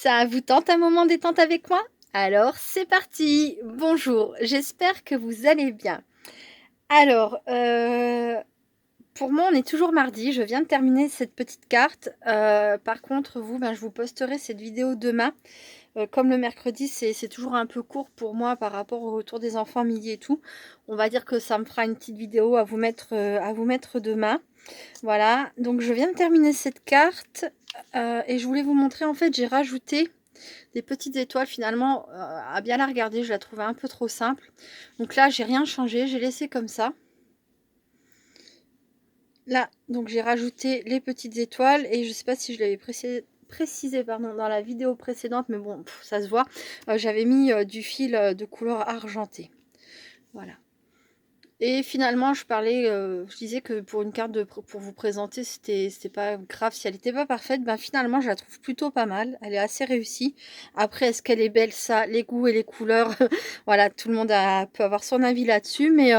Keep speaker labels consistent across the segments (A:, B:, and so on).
A: Ça vous tente un moment détente avec moi? Alors c'est parti! Bonjour, j'espère que vous allez bien. Alors, pour moi, on est toujours mardi. Je viens de terminer cette petite carte. Par contre, vous, je vous posterai cette vidéo demain. Comme le mercredi, c'est toujours un peu court pour moi par rapport au retour des enfants midi et tout. On va dire que ça me fera une petite vidéo à vous mettre demain. Voilà, donc je viens de terminer cette carte et je voulais vous montrer, en fait, j'ai rajouté des petites étoiles finalement. À bien la regarder, je la trouvais un peu trop simple. Donc là, j'ai rien changé, j'ai laissé comme ça. Là, donc j'ai rajouté les petites étoiles et je sais pas si je l'avais précisé pardon, dans la vidéo précédente, mais bon, ça se voit. J'avais mis du fil de couleur argentée. Voilà. Et finalement, je disais que pour une carte pour vous présenter, c'était pas grave si elle n'était pas parfaite. Finalement, je la trouve plutôt pas mal. Elle est assez réussie. Après, est-ce qu'elle est belle? Ça, les goûts et les couleurs, voilà, tout le monde peut avoir son avis là-dessus. Mais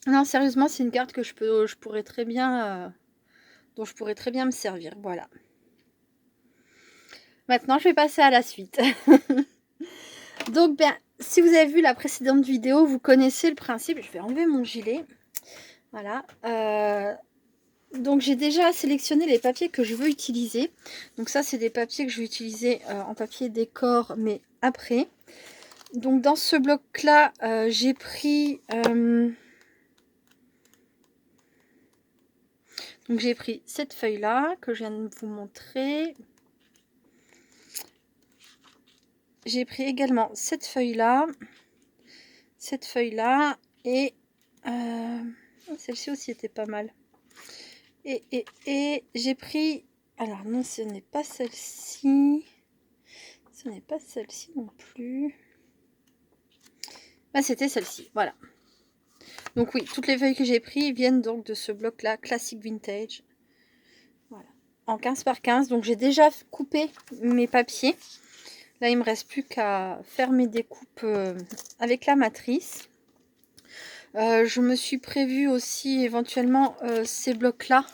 A: non, sérieusement, c'est une carte que je pourrais très bien, dont je pourrais très bien me servir. Voilà. Maintenant, je vais passer à la suite. Donc, si vous avez vu la précédente vidéo, vous connaissez le principe. Je vais enlever mon gilet. Voilà. Donc j'ai déjà sélectionné les papiers que je veux utiliser. Donc ça, c'est des papiers que je vais utiliser en papier décor, mais après. Donc dans ce bloc-là, j'ai pris... donc j'ai pris cette feuille-là que je viens de vous montrer. J'ai pris également cette feuille-là. Cette feuille-là. Et celle-ci aussi était pas mal. Et j'ai pris... Alors non, ce n'est pas celle-ci. Ce n'est pas celle-ci non plus. C'était celle-ci, voilà. Donc oui, toutes les feuilles que j'ai prises viennent donc de ce bloc-là, Classic Vintage. Voilà. En 15 par 15. Donc j'ai déjà coupé mes papiers. Là, il me reste plus qu'à faire mes découpes avec la matrice. Je me suis prévu aussi éventuellement ces blocs-là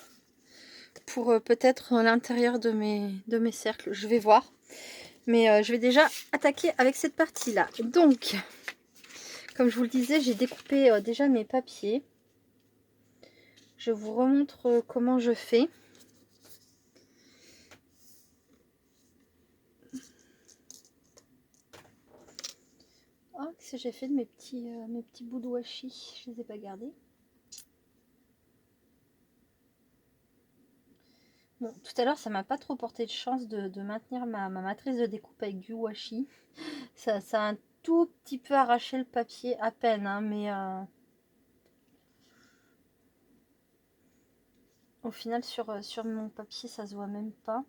A: pour peut-être l'intérieur de mes cercles. Je vais voir. Mais je vais déjà attaquer avec cette partie-là. Donc, comme je vous le disais, j'ai découpé déjà mes papiers. Je vous remontre comment je fais. Oh, qu'est-ce que j'ai fait de mes petits bouts de washi? Je ne les ai pas gardés. Bon, tout à l'heure, ça m'a pas trop porté de chance de maintenir ma matrice de découpe avec du washi. Ça a un tout petit peu arraché le papier, à peine, hein, mais au final, sur mon papier, ça se voit même pas.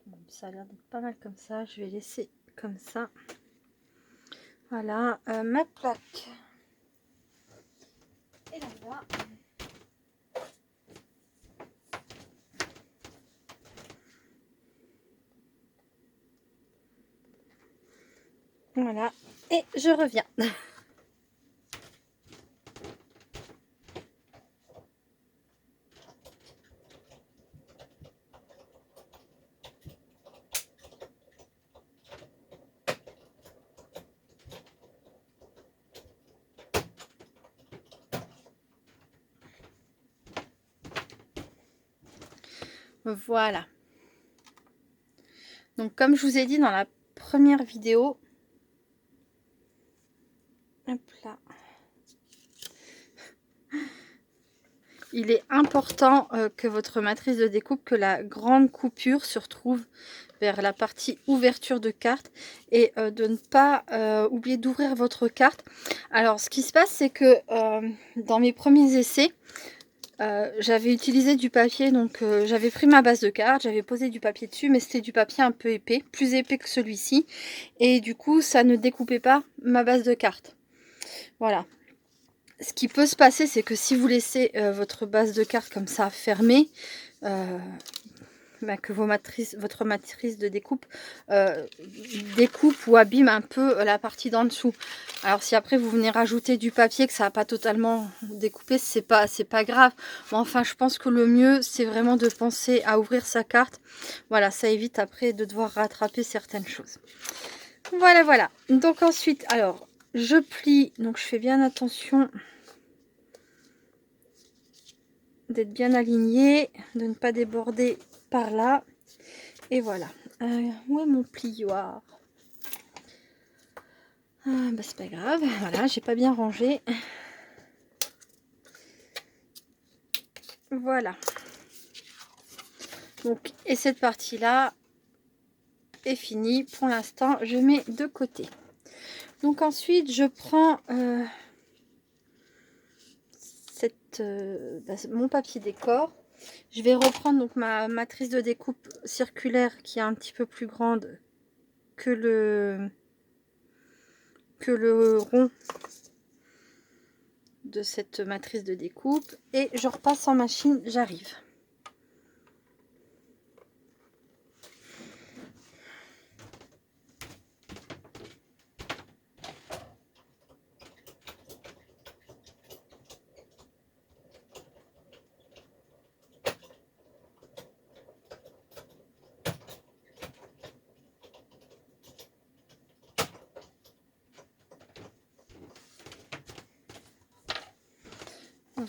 A: Bon, ça a l'air d'être pas mal comme ça. Je vais laisser comme ça. Voilà, ma plaque. Et là-bas. Voilà, et je reviens. Voilà. Donc comme je vous ai dit dans la première vidéo, hop là, il est important que votre matrice de découpe, que la grande coupure se retrouve vers la partie ouverture de carte et de ne pas oublier d'ouvrir votre carte. Alors ce qui se passe, c'est que dans mes premiers essais, j'avais utilisé du papier, donc j'avais pris ma base de carte, j'avais posé du papier dessus, mais c'était du papier un peu épais, plus épais que celui-ci, et du coup ça ne découpait pas ma base de carte. Voilà. Ce qui peut se passer, c'est que si vous laissez votre base de carte comme ça fermée, que votre matrice de découpe découpe ou abîme un peu la partie d'en dessous. Alors si après vous venez rajouter du papier que ça n'a pas totalement découpé, c'est pas grave. Mais enfin, je pense que le mieux, c'est vraiment de penser à ouvrir sa carte. Voilà, ça évite après de devoir rattraper certaines choses. Voilà, voilà. Donc ensuite, alors, je plie. Donc je fais bien attention d'être bien aligné, de ne pas déborder par là. Et voilà. Où est mon plioir? Bah, c'est pas grave. Voilà, j'ai pas bien rangé. Voilà. Donc, et cette partie-là est finie. Pour l'instant, je mets de côté. Donc ensuite, je prends mon papier décor. Je vais reprendre donc ma matrice de découpe circulaire qui est un petit peu plus grande que le rond de cette matrice de découpe. Et je repasse en machine, j'arrive.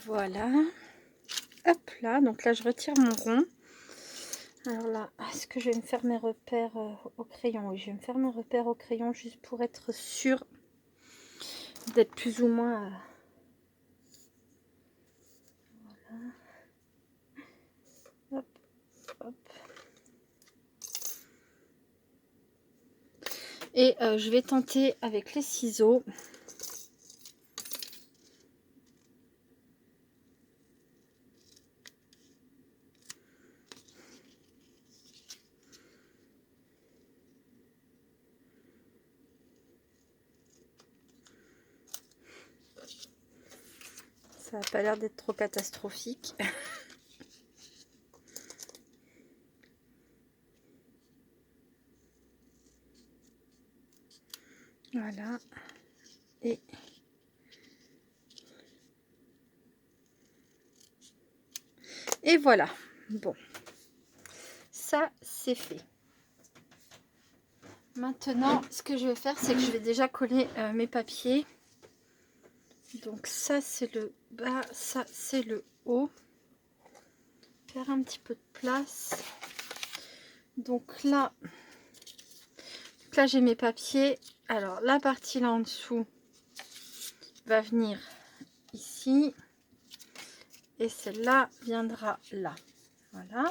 A: Voilà. Hop là, donc là je retire mon rond. Alors là, est-ce que je vais me faire mes repères au crayon? Oui, je vais me faire mes repères au crayon juste pour être sûre d'être plus ou moins... voilà. Hop, hop. Et je vais tenter avec les ciseaux. Ça n'a pas l'air d'être trop catastrophique. Voilà. Et voilà. Bon. Ça, c'est fait. Maintenant, ce que je vais faire, c'est que je vais déjà coller mes papiers. Donc ça, c'est le bas. Ça, c'est le haut. Faire un petit peu de place. Donc là j'ai mes papiers. Alors la partie là en dessous va venir ici et celle-là viendra là. Voilà.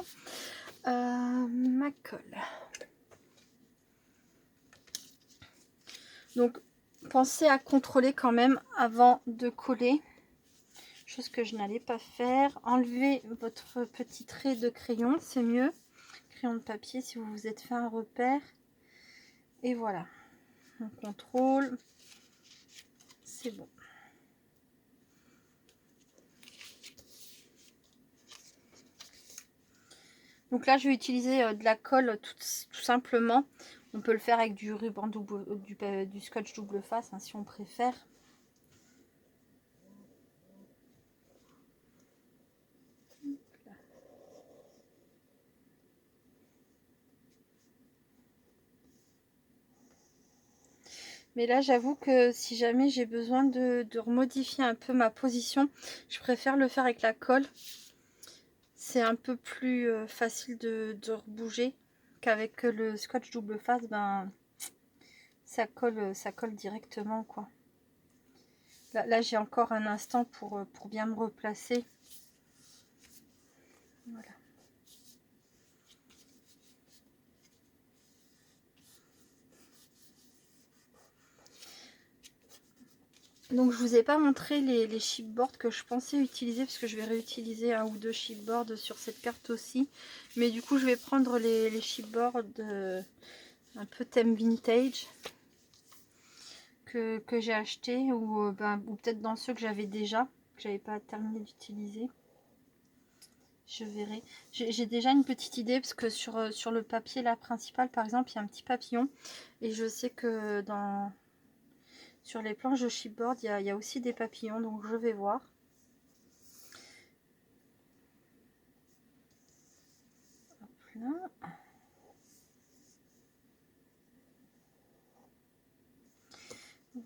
A: Ma colle. Donc pensez à contrôler quand même avant de coller, chose que je n'allais pas faire. Enlevez votre petit trait de crayon, c'est mieux, crayon de papier si vous vous êtes fait un repère. Et voilà, on contrôle, c'est bon. Donc là, je vais utiliser de la colle tout simplement. On peut le faire avec du ruban du scotch double face, hein, si on préfère. Mais là, j'avoue que si jamais j'ai besoin de remodifier un peu ma position, je préfère le faire avec la colle. C'est un peu plus facile de rebouger qu'avec le scotch double face. Ben, ça colle directement, quoi. Là j'ai encore un instant pour bien me replacer. Voilà. Donc je vous ai pas montré les chipboards que je pensais utiliser parce que je vais réutiliser un ou deux chipboards sur cette carte aussi. Mais du coup je vais prendre les chipboards un peu thème vintage que j'ai acheté ou peut-être dans ceux que j'avais déjà, que j'avais pas terminé d'utiliser. Je verrai. J'ai déjà une petite idée parce que sur le papier là principal par exemple, il y a un petit papillon. Et je sais que sur les planches de chipboard, il y a aussi des papillons, donc je vais voir. Hop là.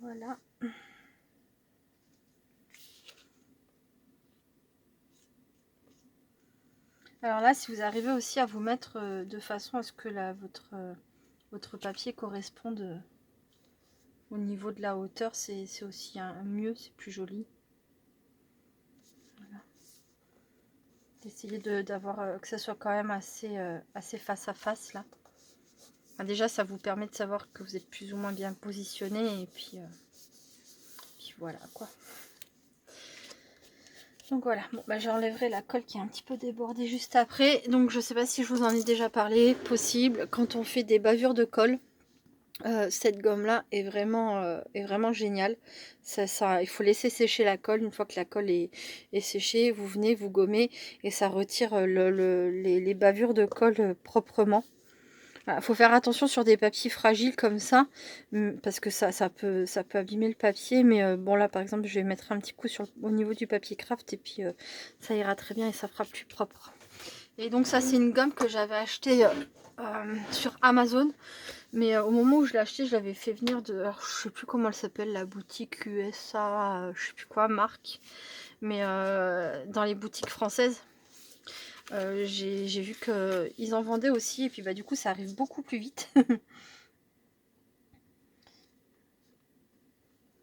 A: Voilà. Alors là, si vous arrivez aussi à vous mettre de façon à ce que votre papier corresponde au niveau de la hauteur, c'est aussi un mieux, c'est plus joli. Voilà. D'essayer d'avoir que ça soit quand même assez face à face là. Enfin, déjà, ça vous permet de savoir que vous êtes plus ou moins bien positionné et puis voilà quoi. Donc voilà, bon, bah, j'enlèverai la colle qui est un petit peu débordée juste après. Donc je sais pas si je vous en ai déjà parlé, possible, quand on fait des bavures de colle, cette gomme là est vraiment géniale. Il faut laisser sécher la colle. Une fois que la colle est séchée, vous venez, vous gommez et ça retire les bavures de colle proprement. Il faut faire attention sur des papiers fragiles comme ça, parce que ça peut abîmer le papier. Mais bon là par exemple je vais mettre un petit coup au niveau du papier craft et puis ça ira très bien et ça fera plus propre. Et donc ça c'est une gomme que j'avais achetée sur Amazon. Mais au moment où je l'ai acheté, je l'avais fait venir de... Alors, je sais plus comment elle s'appelle, la boutique USA, je sais plus quoi, marque. Mais dans les boutiques françaises, j'ai vu qu'ils en vendaient aussi. Et puis bah du coup, ça arrive beaucoup plus vite.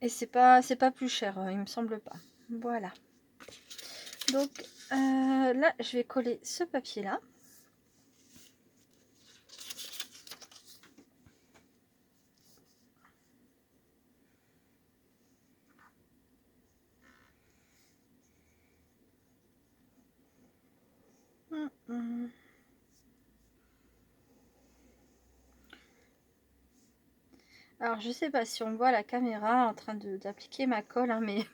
A: Et c'est pas plus cher, il me semble pas. Voilà. Donc là, je vais coller ce papier-là. Alors je sais pas si on voit la caméra en train d'appliquer ma colle, hein, mais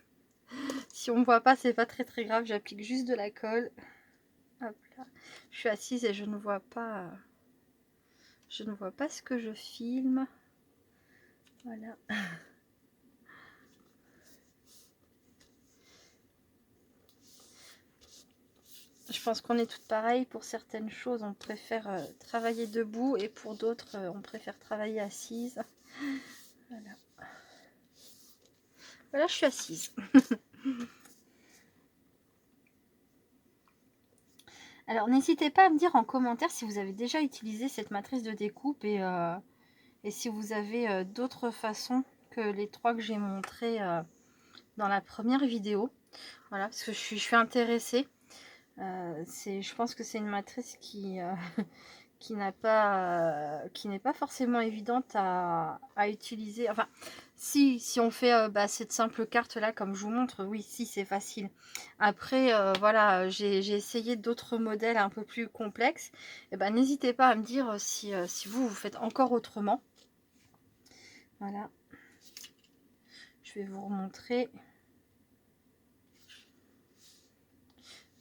A: si on voit pas, c'est pas très grave. J'applique juste de la colle. Hop là. Je suis assise et je ne vois pas ce que je filme. Voilà. Je pense qu'on est toutes pareilles. Pour certaines choses, on préfère travailler debout et pour d'autres, on préfère travailler assise. Voilà. Voilà, je suis assise. Alors, n'hésitez pas à me dire en commentaire si vous avez déjà utilisé cette matrice de découpe et si vous avez d'autres façons que les trois que j'ai montrées dans la première vidéo. Voilà, parce que je suis intéressée. Je pense que c'est une matrice qui n'est pas forcément évidente à utiliser. Enfin, si on fait cette simple carte là comme je vous montre, oui, si c'est facile. Après, voilà, j'ai essayé d'autres modèles un peu plus complexes. Et ben, n'hésitez pas à me dire si vous faites encore autrement. Voilà, je vais vous remontrer.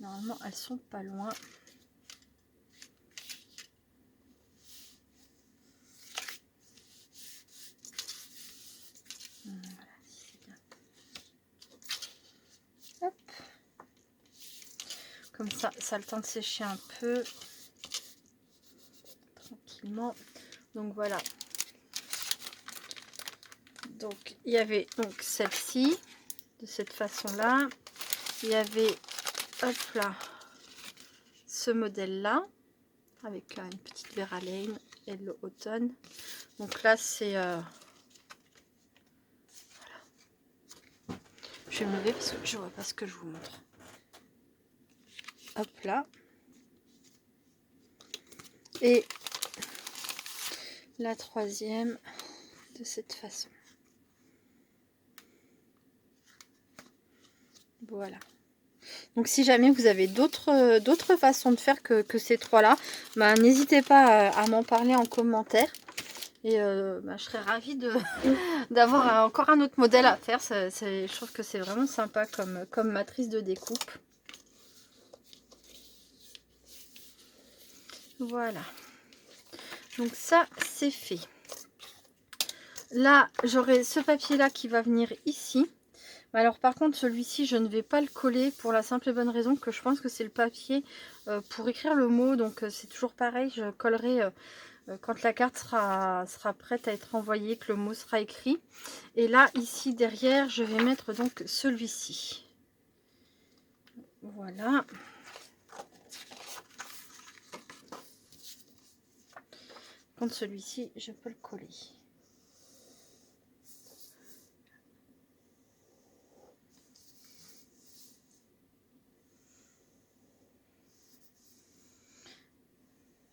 A: Normalement, elles sont pas loin. Voilà, si c'est bien. Hop. Comme ça a le temps de sécher un peu. Tranquillement. Donc voilà. Donc il y avait donc celle-ci, de cette façon-là. Il y avait, hop là, ce modèle-là, avec une petite Veralane Hello Automne. Donc là, c'est... voilà. Je vais me lever parce que je vois pas ce que je vous montre. Hop là. Et la troisième, de cette façon. Voilà. Donc si jamais vous avez d'autres façons de faire que ces trois-là, bah, n'hésitez pas à m'en parler en commentaire. Et je serais ravie d'avoir encore un autre modèle à faire. Je trouve que c'est vraiment sympa comme matrice de découpe. Voilà. Donc ça, c'est fait. Là, j'aurai ce papier-là qui va venir ici. Alors par contre, celui-ci, je ne vais pas le coller pour la simple et bonne raison que je pense que c'est le papier pour écrire le mot. Donc c'est toujours pareil, je collerai quand la carte sera prête à être envoyée, que le mot sera écrit. Et là, ici, derrière, je vais mettre donc celui-ci. Voilà. Contre celui-ci, je peux le coller.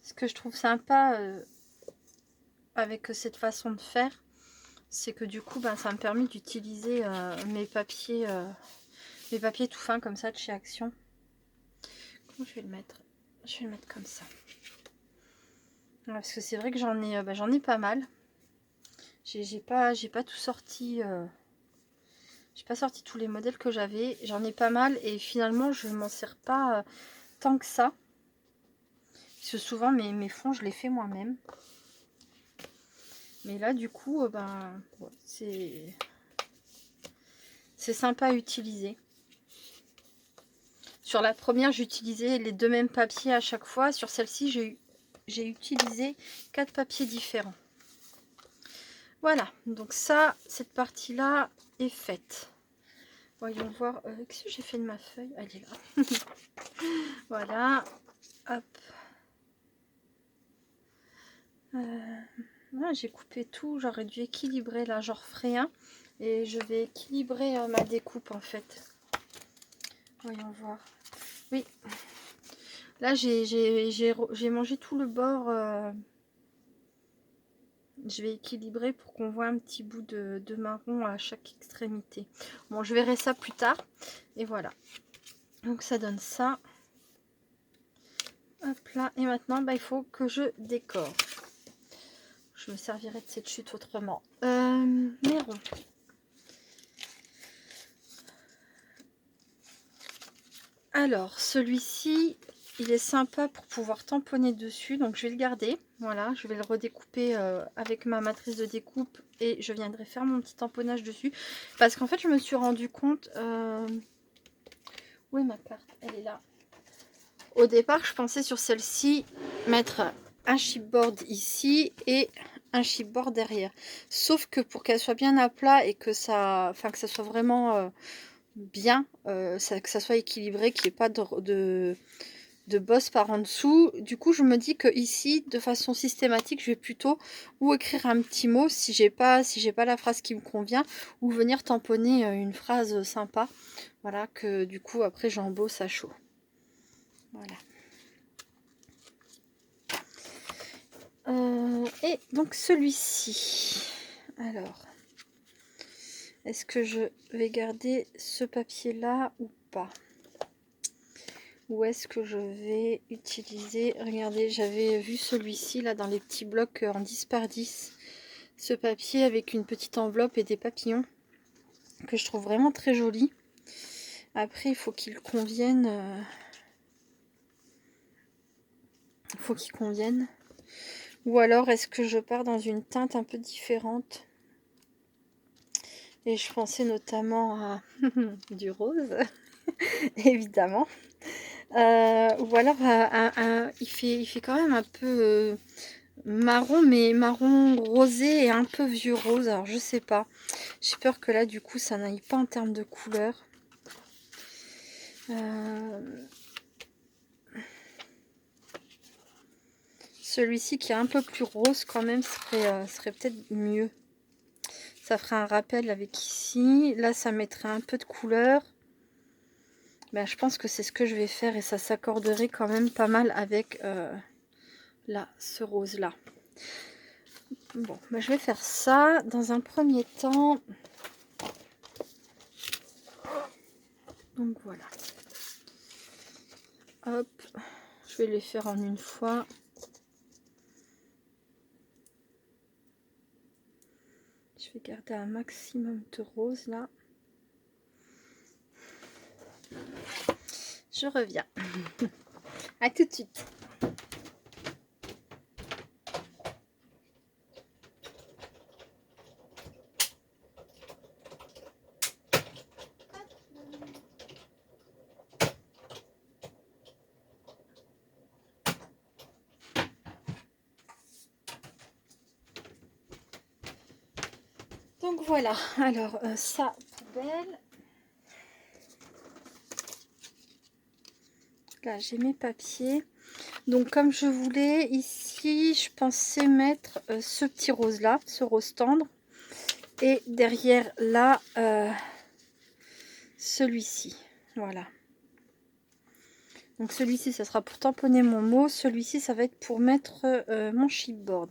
A: Ce que je trouve sympa avec cette façon de faire, c'est que du coup, ça me permet d'utiliser mes papiers tout fins comme ça de chez Action. Comment je vais le mettre? Je vais le mettre comme ça. Parce que c'est vrai que j'en ai pas mal. J'ai pas tout sorti. J'ai pas sorti tous les modèles que j'avais. J'en ai pas mal et finalement je m'en sers pas tant que ça. Parce que souvent mes fonds je les fais moi-même. Mais là du coup c'est sympa à utiliser. Sur la première j'utilisais les deux mêmes papiers à chaque fois. Sur celle-ci j'ai utilisé 4 papiers différents. Voilà, donc ça, cette partie-là est faite. Voyons voir, qu'est-ce que j'ai fait de ma feuille? Elle est là. Voilà, hop. J'ai coupé tout, j'aurais dû équilibrer là, j'en referai un. Et je vais équilibrer ma découpe en fait. Voyons voir. Oui, là j'ai mangé tout le bord. Je vais équilibrer pour qu'on voit un petit bout de marron à chaque extrémité. Bon, je verrai ça plus tard. Et voilà. Donc ça donne ça. Hop là. Et maintenant, il faut que je décore. Je me servirai de cette chute autrement. Mes ronds. Alors, celui-ci, il est sympa pour pouvoir tamponner dessus. Donc, je vais le garder. Voilà, je vais le redécouper avec ma matrice de découpe. Et je viendrai faire mon petit tamponnage dessus. Parce qu'en fait, je me suis rendu compte... Où est ma carte? Elle est là. Au départ, je pensais sur celle-ci mettre un chipboard ici et un chipboard derrière. Sauf que pour qu'elle soit bien à plat et que ça soit vraiment bien, que ça soit équilibré, qu'il n'y ait pas de bosse par en dessous. Du coup, je me dis que ici, de façon systématique, je vais plutôt ou écrire un petit mot si j'ai pas la phrase qui me convient, ou venir tamponner une phrase sympa. Voilà, que du coup après j'embosse à chaud. Voilà. Et donc celui-ci. Alors, est-ce que je vais garder ce papier-là ou pas? Ou est-ce que je vais utiliser... Regardez, j'avais vu celui-ci là dans les petits blocs en 10 par 10. Ce papier avec une petite enveloppe et des papillons que je trouve vraiment très joli. Après, il faut qu'il convienne. Il faut qu'il convienne. Ou alors, est-ce que je pars dans une teinte un peu différente? Et je pensais notamment à du rose, évidemment. Ou alors, il fait quand même un peu marron, mais marron rosé et un peu vieux rose. Alors, je sais pas. J'ai peur que là, du coup, ça n'aille pas en termes de couleur. Celui-ci qui est un peu plus rose quand même serait peut-être mieux. Ça ferait un rappel avec ici. Là, ça mettrait un peu de couleur. Je pense que c'est ce que je vais faire et ça s'accorderait quand même pas mal avec là, ce rose là. Bon, je vais faire ça dans un premier temps. Donc voilà. Hop, je vais les faire en une fois. Je vais garder un maximum de rose là. Je reviens. À tout de suite. Donc voilà, alors ça, poubelle. Là, j'ai mes papiers. Donc comme je voulais, ici, je pensais mettre ce petit rose là, ce rose tendre. Et derrière là, celui-ci. Voilà. Donc celui-ci, ça sera pour tamponner mon mot. Celui-ci, ça va être pour mettre mon chipboard.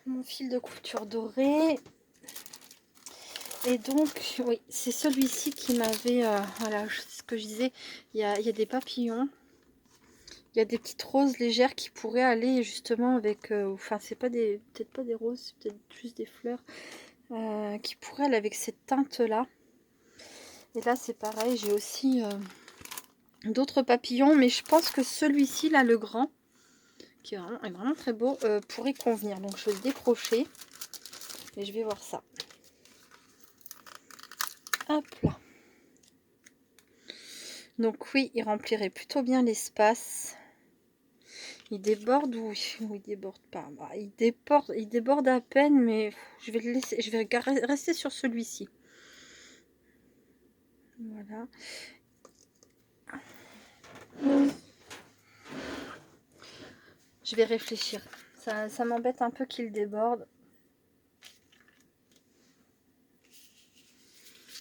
A: Mon fil de couture doré. Et donc, oui, c'est celui-ci qui m'avait... voilà, ce que je disais, il y a des papillons. Il y a des petites roses légères qui pourraient aller justement avec... enfin, c'est pas des... Peut-être pas des roses, c'est peut-être juste des fleurs. Qui pourraient aller avec cette teinte-là. Et là, c'est pareil, j'ai aussi d'autres papillons. Mais je pense que celui-ci, là, le grand, qui est vraiment très beau, pourrait convenir. Donc, je vais le décrocher. Et je vais voir ça. Hop là. Donc oui, il remplirait plutôt bien l'espace. Il déborde ou il déborde pas. Bah, il déborde à peine, mais je vais le laisser. Je vais rester sur celui-ci. Voilà. Je vais réfléchir. Ça m'embête un peu qu'il déborde.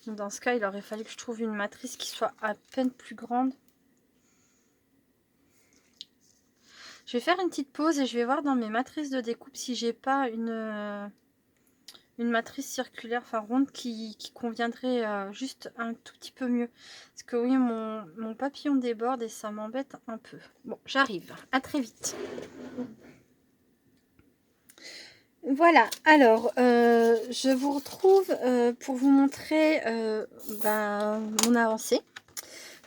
A: Dans ce cas, il aurait fallu que je trouve une matrice qui soit à peine plus grande. Je vais faire une petite pause et je vais voir dans mes matrices de découpe si j'ai pas une matrice circulaire, enfin ronde, qui conviendrait juste un tout petit peu mieux. Parce que oui, mon papillon déborde et ça m'embête un peu. Bon, j'arrive. À très vite. Voilà, alors je vous retrouve pour vous montrer mon avancée.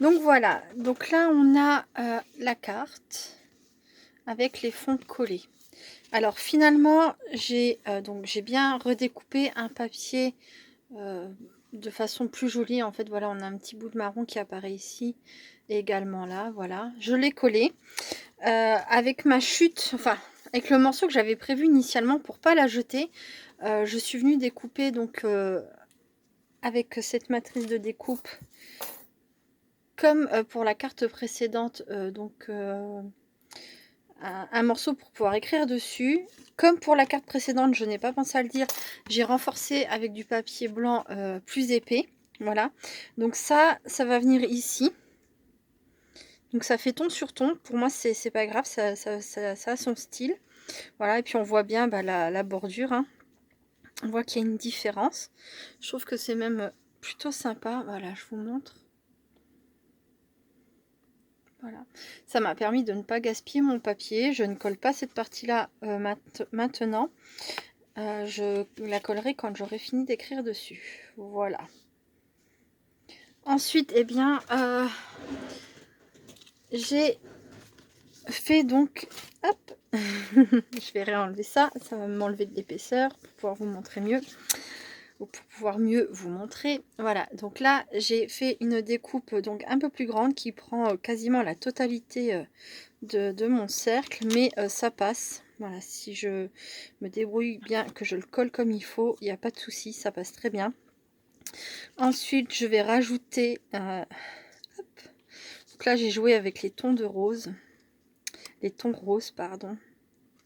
A: Donc voilà, donc là on a la carte avec les fonds collés. Alors finalement j'ai bien redécoupé un papier de façon plus jolie. En fait voilà, on a un petit bout de marron qui apparaît ici et également là. Voilà, je l'ai collé avec ma chute, enfin avec le morceau que j'avais prévu initialement pour pas la jeter. Je suis venue découper donc avec cette matrice de découpe comme pour la carte précédente, un morceau pour pouvoir écrire dessus. Comme pour la carte précédente, je n'ai pas pensé à le dire, j'ai renforcé avec du papier blanc plus épais. Voilà, donc ça va venir ici. Donc ça fait ton sur ton. Pour moi, c'est pas grave, ça a son style. Voilà, et puis on voit bien la bordure. Hein. On voit qu'il y a une différence. Je trouve que c'est même plutôt sympa. Voilà, je vous montre. Voilà, ça m'a permis de ne pas gaspiller mon papier. Je ne colle pas cette partie-là maintenant. Je la collerai quand j'aurai fini d'écrire dessus. Voilà. Ensuite, eh bien, j'ai fait donc... Hop je vais réenlever ça. Ça va m'enlever de l'épaisseur pour pouvoir vous montrer mieux. Ou pour pouvoir mieux vous montrer. Voilà, donc là, j'ai fait une découpe donc un peu plus grande qui prend quasiment la totalité de mon cercle, mais ça passe. Voilà, si je me débrouille bien, que je le colle comme il faut, il n'y a pas de souci, ça passe très bien. Ensuite, je vais rajouter... hop. Donc là, j'ai joué avec les tons de rose. Les tons roses, pardon.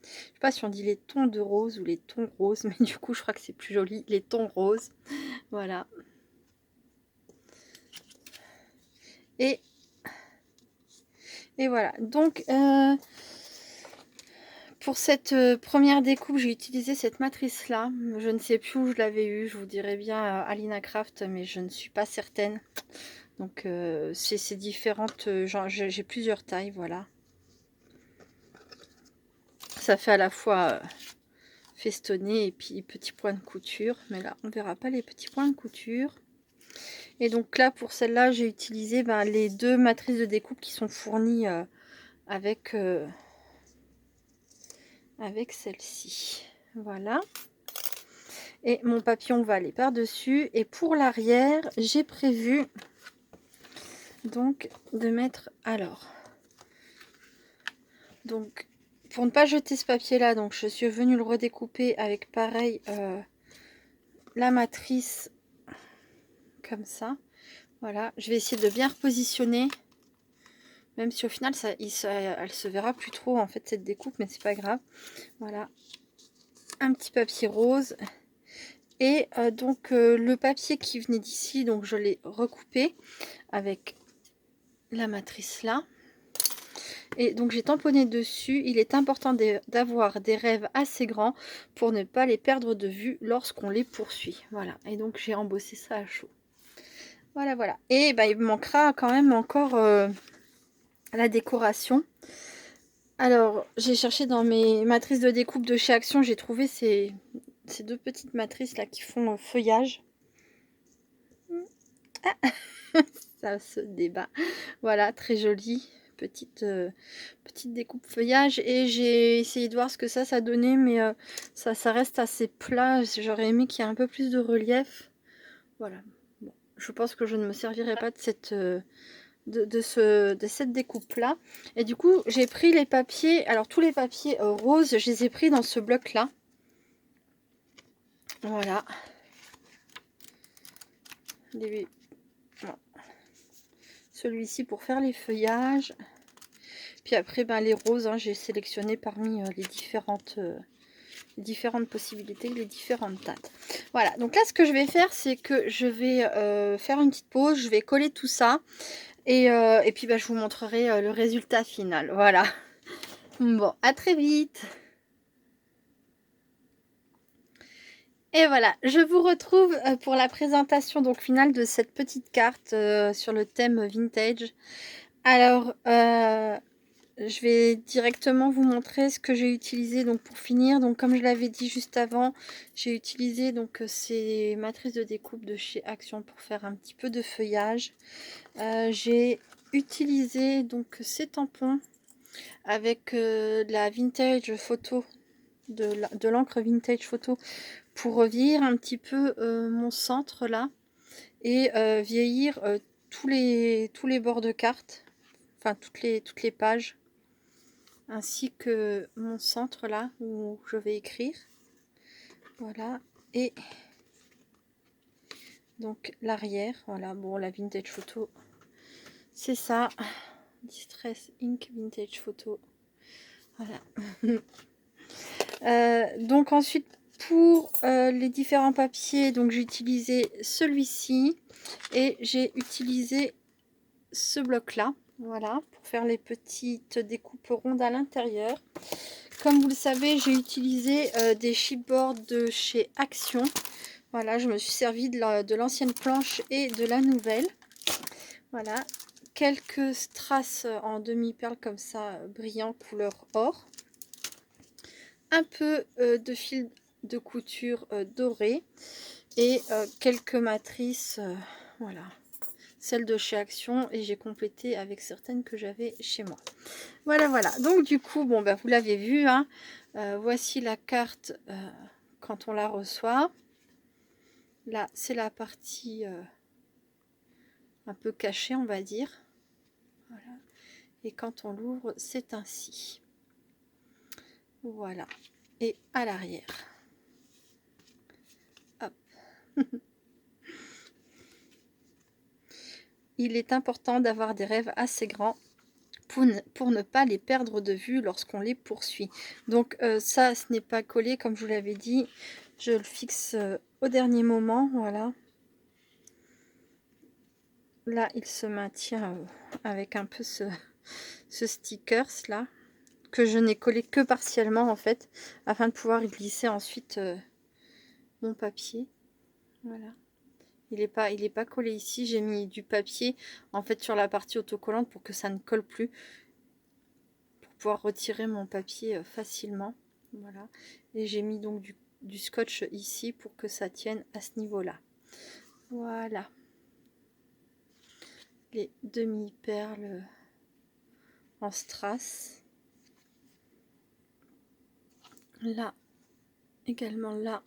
A: Je sais pas si on dit les tons de rose ou les tons roses, mais du coup, je crois que c'est plus joli, les tons roses. Voilà. Et voilà. Donc, pour cette première découpe, j'ai utilisé cette matrice-là. Je ne sais plus où je l'avais eu. Je vous dirais bien Alina Craft, mais je ne suis pas certaine. Donc, c'est différentes. J'ai plusieurs tailles, voilà. Ça fait à la fois festonné et puis petits points de couture. Mais là, on verra pas les petits points de couture. Et donc là, pour celle-là, j'ai utilisé les deux matrices de découpe qui sont fournies avec celle-ci. Voilà. Et mon papillon va aller par-dessus. Et pour l'arrière, j'ai prévu donc de mettre... Alors, donc pour ne pas jeter ce papier là, donc je suis venue le redécouper avec pareil la matrice comme ça. Voilà, je vais essayer de bien repositionner, même si au final elle se verra plus trop en fait cette découpe, mais c'est pas grave. Voilà, un petit papier rose. Et donc le papier qui venait d'ici, donc je l'ai recoupé avec la matrice là. Et donc j'ai tamponné dessus. Il est important d'avoir des rêves assez grands pour ne pas les perdre de vue lorsqu'on les poursuit. Voilà, et donc j'ai embossé ça à chaud. Voilà, voilà. Et bah, il me manquera quand même encore la décoration. Alors, j'ai cherché dans mes matrices de découpe de chez Action, j'ai trouvé ces deux petites matrices là qui font feuillage. Ah ça se débat. Voilà, très jolie. Petite découpe feuillage. Et j'ai essayé de voir ce que ça donnait, mais ça reste assez plat. J'aurais aimé qu'il y ait un peu plus de relief. Voilà. Bon, je pense que je ne me servirai pas de cette... de cette découpe là, et du coup j'ai pris les papiers, alors tous les papiers roses je les ai pris dans ce bloc là. Voilà, voilà. Celui-ci pour faire les feuillages, puis après ben, les roses hein, j'ai sélectionné parmi les différentes possibilités, les différentes teintes. Voilà, donc là ce que je vais faire c'est que je vais faire une petite pause, je vais coller tout ça. Et puis bah, je vous montrerai le résultat final. Voilà. Bon, à très vite. Et voilà, je vous retrouve pour la présentation donc finale de cette petite carte sur le thème vintage. Alors, je vais directement vous montrer ce que j'ai utilisé donc pour finir. Donc, comme je l'avais dit juste avant, j'ai utilisé donc ces matrices de découpe de chez Action pour faire un petit peu de feuillage. J'ai utilisé donc ces tampons avec de la vintage photo, de l'encre vintage photo pour vieillir un petit peu mon centre là et vieillir tous les bords de carte, enfin toutes les pages, ainsi que mon centre là où je vais écrire. Voilà, et donc l'arrière. Voilà, bon, la vintage photo c'est ça, Distress Ink Vintage Photo. Voilà. Donc ensuite pour les différents papiers, donc j'ai utilisé celui-ci et j'ai utilisé ce bloc là, voilà, pour faire les petites découpes rondes à l'intérieur. Comme vous le savez, j'ai utilisé des chipboards de chez Action. Voilà, je me suis servi de l'ancienne planche et de la nouvelle. Voilà, quelques strass en demi-perle comme ça, brillant couleur or. Un peu de fil de couture doré et quelques matrices, voilà, celles de chez Action, et j'ai complété avec certaines que j'avais chez moi. Voilà, voilà. Donc du coup, bon, bah, vous l'avez vu, hein, voici la carte quand on la reçoit. Là, c'est la partie un peu cachée, on va dire. Voilà. Et quand on l'ouvre, c'est ainsi. Voilà. Et à l'arrière. Hop. Il est important d'avoir des rêves assez grands pour ne pas les perdre de vue lorsqu'on les poursuit. Donc ça, ce n'est pas collé, comme je vous l'avais dit. Je le fixe au dernier moment, voilà. Là, il se maintient avec un peu ce stickers là, que je n'ai collé que partiellement en fait, afin de pouvoir y glisser ensuite mon papier. Voilà. Il est pas collé ici, j'ai mis du papier en fait sur la partie autocollante pour que ça ne colle plus, pour pouvoir retirer mon papier facilement. Voilà, et j'ai mis donc du scotch ici pour que ça tienne à ce niveau là. Voilà, les demi-perles en strass, là également, là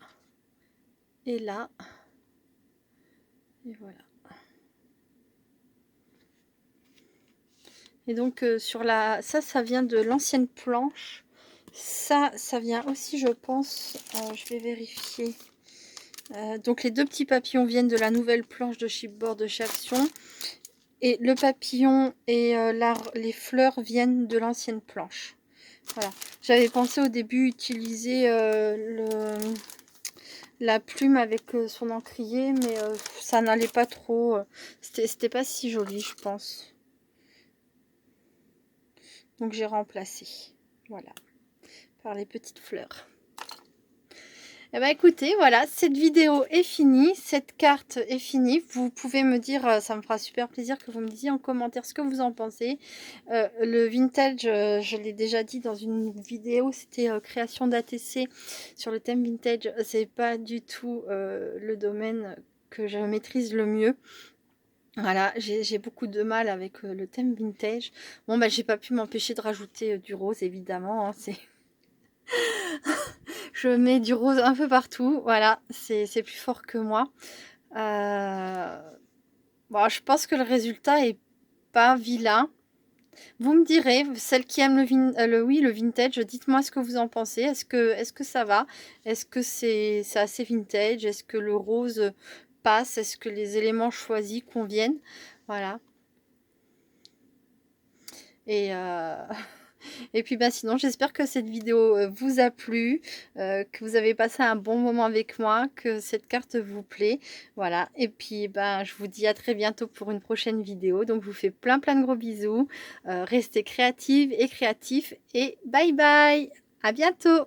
A: et là, et voilà. Et donc sur ça vient de l'ancienne planche Ça vient aussi, je pense, je vais vérifier. Donc les 2 petits papillons viennent de la nouvelle planche de chipboard de chez Action. Et le papillon et les fleurs viennent de l'ancienne planche. Voilà. J'avais pensé au début utiliser la plume avec son encrier, mais ça n'allait pas trop. C'était pas si joli, je pense. Donc j'ai remplacé. Voilà. Par les petites fleurs. Eh ben écoutez, voilà, cette vidéo est finie, cette carte est finie. Vous pouvez me dire, ça me fera super plaisir que vous me disiez en commentaire ce que vous en pensez. Le vintage, je l'ai déjà dit dans une vidéo, c'était création d'ATC sur le thème vintage. C'est pas du tout le domaine que je maîtrise le mieux. Voilà, j'ai beaucoup de mal avec le thème vintage. Bon, bah j'ai pas pu m'empêcher de rajouter du rose, évidemment, hein, c'est... Je mets du rose un peu partout, voilà, c'est plus fort que moi. Bon, je pense que le résultat est pas vilain. Vous me direz, celles qui aiment le vintage, dites-moi ce que vous en pensez. Est-ce que ça va? Est-ce que c'est assez vintage? Est-ce que le rose passe? Est-ce que les éléments choisis conviennent? Voilà. Et et puis bah sinon j'espère que cette vidéo vous a plu, que vous avez passé un bon moment avec moi, que cette carte vous plaît. Voilà, et puis ben je vous dis à très bientôt pour une prochaine vidéo. Donc je vous fais plein de gros bisous. Restez créatives et créatifs et bye bye, à bientôt.